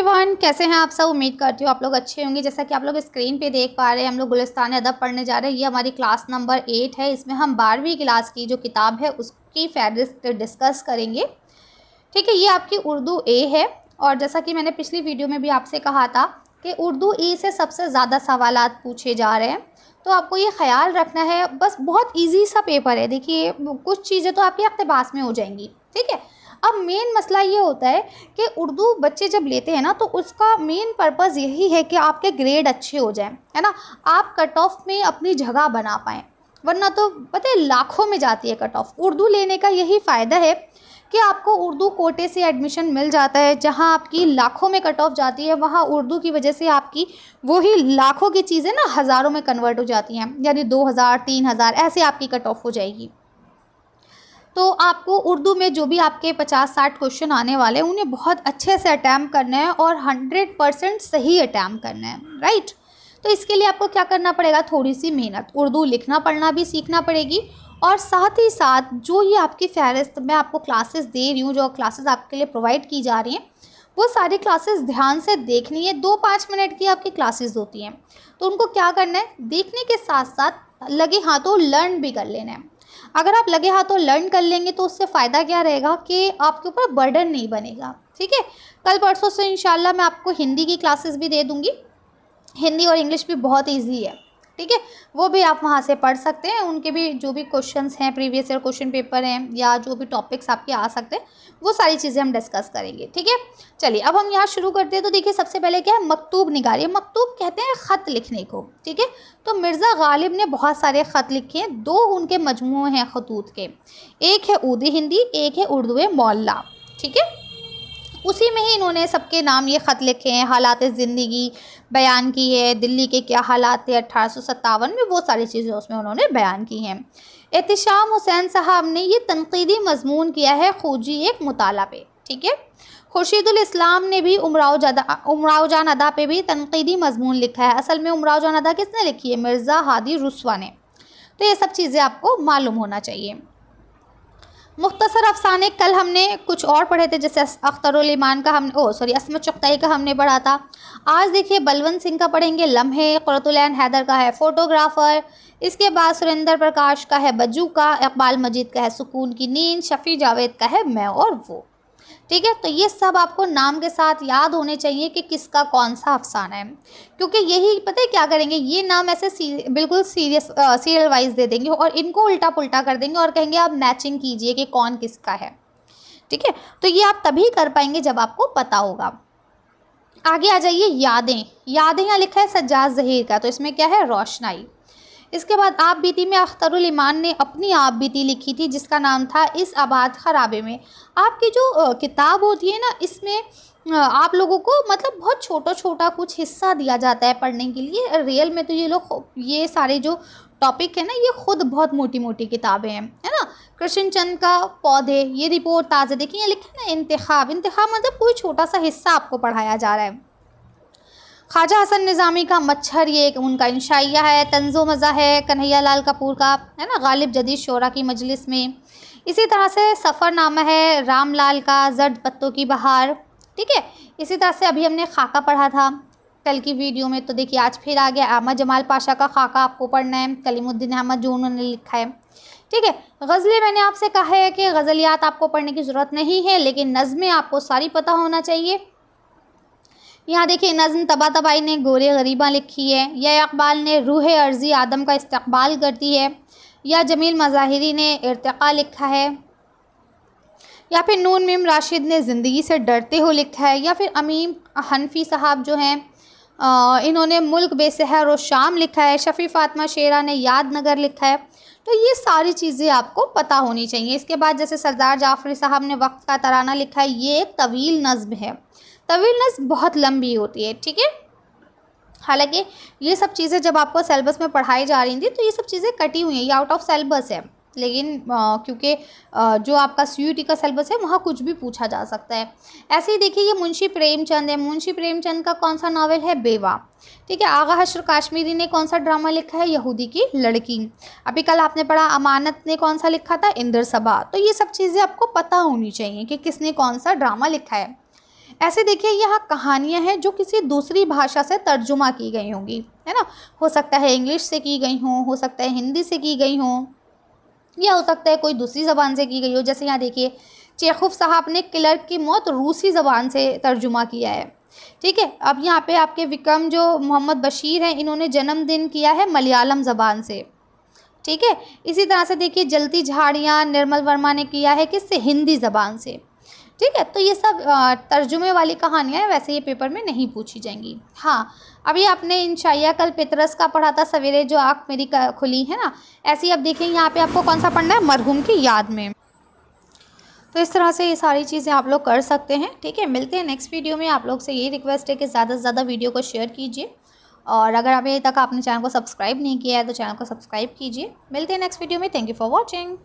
Everyone, कैसे हैं आप सब। उम्मीद करती हूँ आप लोग अच्छे होंगे। जैसा कि आप लोग स्क्रीन पे देख पा रहे हैं, हम लोग गुलिस्तान अदब पढ़ने जा रहे हैं। ये हमारी क्लास नंबर 8 है। इसमें हम 12वीं क्लास की जो किताब है उसकी फहरिस्त डिस्कस करेंगे। ठीक है, ये आपकी उर्दू ए है। और जैसा कि मैंने पिछली वीडियो में भी आपसे कहा था कि उर्दू ई से सबसे ज़्यादा सवालात पूछे जा रहे हैं, तो आपको ये ख्याल रखना है। बस बहुत ईजी सा पेपर है। देखिए, कुछ चीज़ें तो आपके इक़्तिबास में हो जाएंगी। ठीक है, अब मेन मसला ये होता है कि उर्दू बच्चे जब लेते हैं ना, तो उसका मेन पर्पज़ यही है कि आपके ग्रेड अच्छे हो जाएं, है ना। आप कट ऑफ में अपनी जगह बना पाएँ, वरना तो पता है लाखों में जाती है कट ऑफ। उर्दू लेने का यही फ़ायदा है कि आपको उर्दू कोटे से एडमिशन मिल जाता है। जहां आपकी लाखों में कट ऑफ जाती है, वहां उर्दू की वजह से आपकी वही लाखों की चीज़ें ना हज़ारों में कन्वर्ट हो जाती हैं, यानी 2000 3000 ऐसे आपकी कट ऑफ हो जाएगी। तो आपको उर्दू में जो भी आपके 50-60 क्वेश्चन आने वाले हैं, उन्हें बहुत अच्छे से अटैम्प्ट करना है और 100% सही अटैम्प्ट करना है, राइट। तो इसके लिए आपको क्या करना पड़ेगा, थोड़ी सी मेहनत। उर्दू लिखना पढ़ना भी सीखना पड़ेगी, और साथ ही साथ जो ये आपकी फहरिस्त मैं आपको क्लासेस दे रही हूँ, जो क्लासेस आपके लिए प्रोवाइड की जा रही हैं, वो सारी क्लासेस ध्यान से देखनी है। 2-5 मिनट की आपकी क्लासेस होती हैं, तो उनको क्या करना है, देखने के साथ साथ लगे हाथों लर्न भी कर लेना है। अगर आप लगे हाथों लर्न कर लेंगे तो उससे फ़ायदा क्या रहेगा कि आपके ऊपर बर्डन नहीं बनेगा। ठीक है, कल परसों से इंशाल्लाह मैं आपको हिंदी की क्लासेस भी दे दूँगी। हिंदी और इंग्लिश भी बहुत ईजी है। ठीक है, वो भी आप वहाँ से पढ़ सकते हैं। उनके भी जो भी क्वेश्चंस हैं, प्रीवियस ईयर क्वेश्चन पेपर हैं, या जो भी टॉपिक्स आपके आ सकते हैं, वो सारी चीज़ें हम डिस्कस करेंगे। ठीक है, चलिए अब हम यहाँ शुरू करते हैं। तो देखिए, सबसे पहले क्या है, मकतूब निगारिए। मकतूब कहते हैं ख़त लिखने को। ठीक है, तो मिर्ज़ा गालिब ने बहुत सारे ख़त लिखे हैं। 2 उनके मजमूए हैं खतूत के, एक है ऊदी हिंदी, एक है उर्दू मौला। ठीक है, उसी में ही इन्होंने सबके नाम ये ख़त लिखे हैं। हालात ज़िंदगी बयान की है, दिल्ली के क्या हालात थे 1857 में, वो सारी चीज़ें उसमें उन्होंने बयान की हैं। एहतिशाम हुसैन साहब ने ये तनकीदी मजमून किया है खूजी एक मुताला पे। ठीक है, खुर्शीदुल इस्लाम ने भी उमराव जान अदा पे भी तनकीदी मजमून लिखा है। असल में उमराव जान अदा किसने लिखी है, मिर्ज़ा हादी रुस्वा ने। तो ये सब चीज़ें आपको मालूम होना चाहिए। मुख्तसर अफसाने कल हमने कुछ और पढ़े थे, जैसे अख्तरुल ईमान का असमत चुगताई का हमने पढ़ा था। आज देखिए बलवंत सिंह का पढ़ेंगे लम्हे, क़ुर्रतुल ऐन हैदर का है फोटोग्राफ़र, इसके बाद सुरेंद्र प्रकाश का है बज्जू का, इकबाल मजीद का है सुकून की नींद, शफ़ी जावेद का है मैं और वो। ठीक है, तो ये सब आपको नाम के साथ याद होने चाहिए कि किसका कौन सा अफसाना है, क्योंकि यही पता है क्या करेंगे, ये नाम ऐसे बिल्कुल सीरियल वाइज दे देंगे और इनको उल्टा पुल्टा कर देंगे और कहेंगे आप मैचिंग कीजिए कि कौन किसका है। ठीक है, तो ये आप तभी कर पाएंगे जब आपको पता होगा। आगे आ जाइए, यादें। यादें यहाँ लिखा है सज्जाद ज़हीर का, तो इसमें क्या है, रोशनाई। इसके बाद आप बीती में अख्तरुल ईमान ने अपनी आप बीती लिखी थी, जिसका नाम था इस आबाद खराबे में। आपकी जो किताब होती है ना, इसमें आप लोगों को मतलब बहुत छोटा छोटा कुछ हिस्सा दिया जाता है पढ़ने के लिए। रियल में तो ये सारे जो टॉपिक है ना, ये खुद बहुत मोटी मोटी किताबें हैं, है ना। कृष्णचंद का पौधे, ये रिपोर्ट ताज़ा, देखिए ये लिखा है ना, इंतखाब मतलब कोई छोटा सा हिस्सा आपको पढ़ाया जा रहा है। ख्वाजा हसन निज़ामी का मच्छर, ये एक उनका इंशाइया है। तंज़ो मज़ा है कन्हैया लाल कपूर का, है ना, गालिब जदीद शोरा की मजलिस में। इसी तरह से सफ़रनामा है राम लाल का, जर्द पत्तों की बहार। ठीक है, इसी तरह से अभी हमने खाका पढ़ा था कल की वीडियो में, तो देखिए आज फिर आ गया अहमद जमाल पाशा का खाका आपको पढ़ना है, कलीमुद्दीन अहमद जो उन्होंने लिखा है। ठीक है, गज़लें मैंने आपसे कहा है कि गज़लियात आपको पढ़ने की ज़रूरत नहीं है, लेकिन नज़में आपको सारी पता होना चाहिए। यहाँ देखिए, नज़्म तबातबाई ने गोरे गरीबा लिखी है, या इकबाल ने रूह अर्ज़ी आदम का इस्तक़बाल करती है, या जमील मज़ाहिरी ने इर्तिक़ा लिखा है, या फिर नून मीम राशिद ने ज़िंदगी से डरते हो लिखा है, या फिर अमीम हनफी साहब जो हैं इन्होंने मुल्क बेसहर और शाम लिखा है, शफ़ी फ़ातिमा शेरा ने याद नगर लिखा है। तो ये सारी चीज़ें आपको पता होनी चाहिए। इसके बाद जैसे सरदार जाफ़री साहब ने वक्त का तराना लिखा है, ये एक तवील नज़्म है। तवील नज़्म बहुत लंबी होती है। ठीक है, हालांकि ये सब चीज़ें जब आपको सिलेबस में पढ़ाई जा रही थी, तो ये सब चीज़ें कटी हुई हैं, ये आउट ऑफ सिलेबस है। लेकिन क्योंकि जो आपका CUET का सिलेबस है, वहाँ कुछ भी पूछा जा सकता है। ऐसे ही देखिए, ये मुंशी प्रेमचंद है। मुंशी प्रेमचंद का कौन सा नावल है, बेवा। ठीक है, आगा हश्र काश्मीरी ने कौन सा ड्रामा लिखा है, यहूदी की लड़की। अभी कल आपने पढ़ा अमानत ने कौन सा लिखा था, इंदर सबा। तो ये सब चीज़ें आपको पता होनी चाहिए कि किसने कौन सा ड्रामा लिखा है। ऐसे देखिए यहाँ कहानियाँ हैं जो किसी दूसरी भाषा से तर्जुमा की गई होंगी, है ना। हो सकता है इंग्लिश से की गई हों, हो सकता है हिंदी से की गई हों, या हो सकता है कोई दूसरी ज़बान से की गई हो। जैसे यहाँ देखिए चेखोव साहब ने क्लर्क की मौत रूसी ज़बान से तर्जुमा किया है, ठीक है। अब यहाँ पे आपके विक्रम जो मोहम्मद बशीर हैं, इन्होंने जन्मदिन किया है मलयालम ज़बान से, ठीक है। इसी तरह से देखिए जलती झाड़ियाँ निर्मल वर्मा ने किया है किससे, हिंदी ज़बान से, ठीक है। तो ये सब तर्जुमे वाली कहानियाँ हैं, वैसे ये पेपर में नहीं पूछी जाएंगी। हाँ, अभी आपने इंशाइया कल पितरस का पढ़ा था, सवेरे जो आँख मेरी खुली, है ना। ऐसे ही अब देखें यहाँ पे आपको कौन सा पढ़ना है, मरहूम की याद में। तो इस तरह से ये सारी चीज़ें आप लोग कर सकते हैं, ठीक है। मिलते हैं नेक्स्ट वीडियो में। आप लोग से यही रिक्वेस्ट है कि ज़्यादा से ज़्यादा वीडियो को शेयर कीजिए, और अगर अभी तक आपने चैनल को सब्सक्राइब नहीं किया है तो चैनल को सब्सक्राइब कीजिए। मिलते हैं नेक्स्ट वीडियो में। Thank you for watching.